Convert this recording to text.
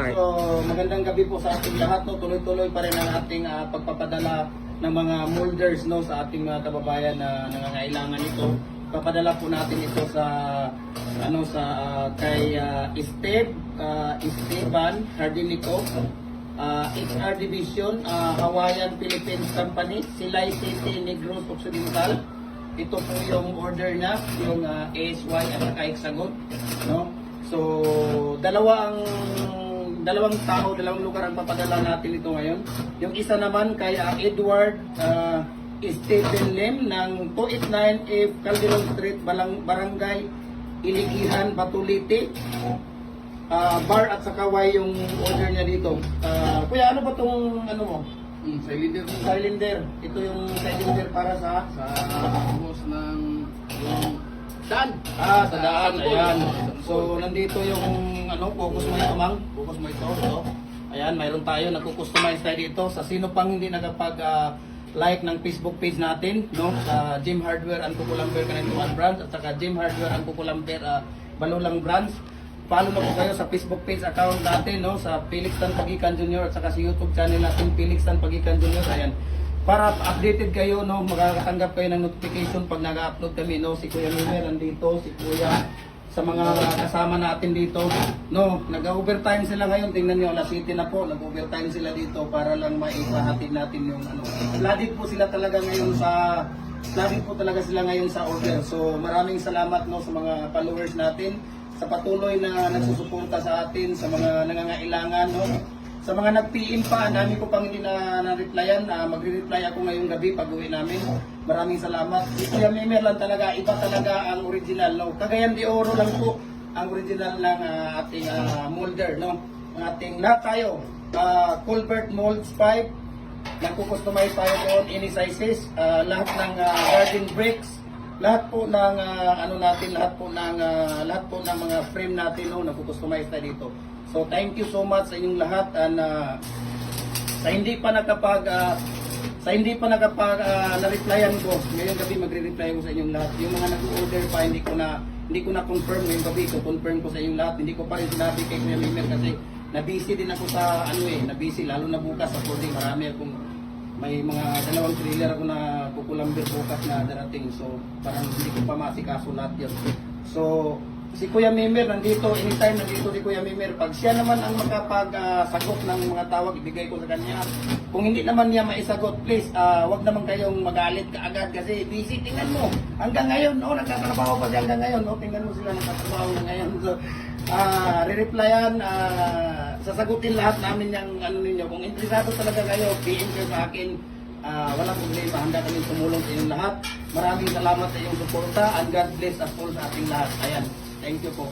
Alright. So, magandang gabi po sa ating lahat. No? Tuloy-tuloy pa rin ang ating pagpapadala ng mga molders no, sa ating mga kababayan na nangangailangan ito. Papadala po natin ito sa kay Esteban Hardinico, HR Division, Hawaiian Philippines Company, Silay City, Negros Occidental. Ito po yung order niya, yung ASY at saka Hexagon, no? So, dalawang lugar ang papadala natin ito ngayon. Yung isa naman kay Edward Stephen Lim ng 289F Calderon Street, Barangay Iligihan, Batulite. Bar at saka Y yung order niya dito. Kuya, ano ba tong ano mo? Cylinder. Cylinder. Ito yung cylinder para sa Bus ng yung daan. sa daan. Ayan. So, nandito yung focus mo ito, Mang. Focus mo ito. So, ayan, mayroon tayo. Nagko-customize tayo dito. Sa sino pang hindi like ng Facebook page natin, no? Sa Jim Hardware and Kukulamber Kanituan Branch at saka Jim Hardware and Kukulamber Balulang Branch. Follow na po kayo sa Facebook page account natin, no? Sa Felix Tan Pagikan Jr. at saka sa YouTube channel natin, Felix Tan Pagikan Jr. Ayan. Para updated kayo, no? Makakatanggap kayo ng notification pag nag-upload kami, no? Si Kuya Mimer nandito, si Kuya sa mga kasama natin dito, no? Nag-overtime sila ngayon. Tingnan niyo, alas 7 na po. Nag-overtime sila dito para lang maipahatid natin yung Flooded po sila talaga ngayon sa order. So, maraming salamat, no, sa mga followers natin, sa patuloy na nagsusuporta sa atin, sa mga nangangailangan, no? Sa mga nag-PM pa, dami ko pang hindi na-replyan. Magre-reply ako ngayong gabi pag uwi namin. Maraming salamat. Si Kuya Mimer lang talaga, iba talaga ang original, no? Cagayan de Oro lang po ang original ng ating molder, no? Ang ating lahat tayo. Culvert molds pipe, nagko-customize tayo doon, any sizes, lahat ng garden bricks, lahat po ng lahat po ng mga frame natin, no, nagko-customize tayo dito. So thank you so much sa inyong lahat, and sa hindi pa na-replyan ko, ngayong gabi magre-reply ko sa inyong lahat. Yung mga nag-order pa, hindi ko na confirm ngayong gabi, ko confirm ko sa inyong lahat. Hindi ko pa rin sinabi kay Kuya Mimer kasi na-busy din ako sa na-busy lalo na bukas sa coding. Marami akong may mga dalawang trailer ako na kukulamber bukas na darating, so parang hindi ko pa masikaso lahat yan. So si Kuya Mimer nandito, anytime nandito si Kuya Mimer. Pag siya naman ang makapagsagot ng mga tawag, ibigay ko sa kanya. Kung hindi naman niya maisagot, please, wag naman kayong magalit kaagad kasi busy. Tingnan mo, hanggang ngayon, nagtatrabaho pa siya hanggang ngayon. Tingnan mo sila nagtatrabaho na ngayon. So, re-replyan, sasagutin lahat namin yung ninyo. Kung interesado talaga kayo, PM kayo sa akin. Walang problema, handa kami tumulong sa inyong lahat. Maraming salamat sa iyong suporta, and God bless us all sa ating lahat. Ayan, thank you po.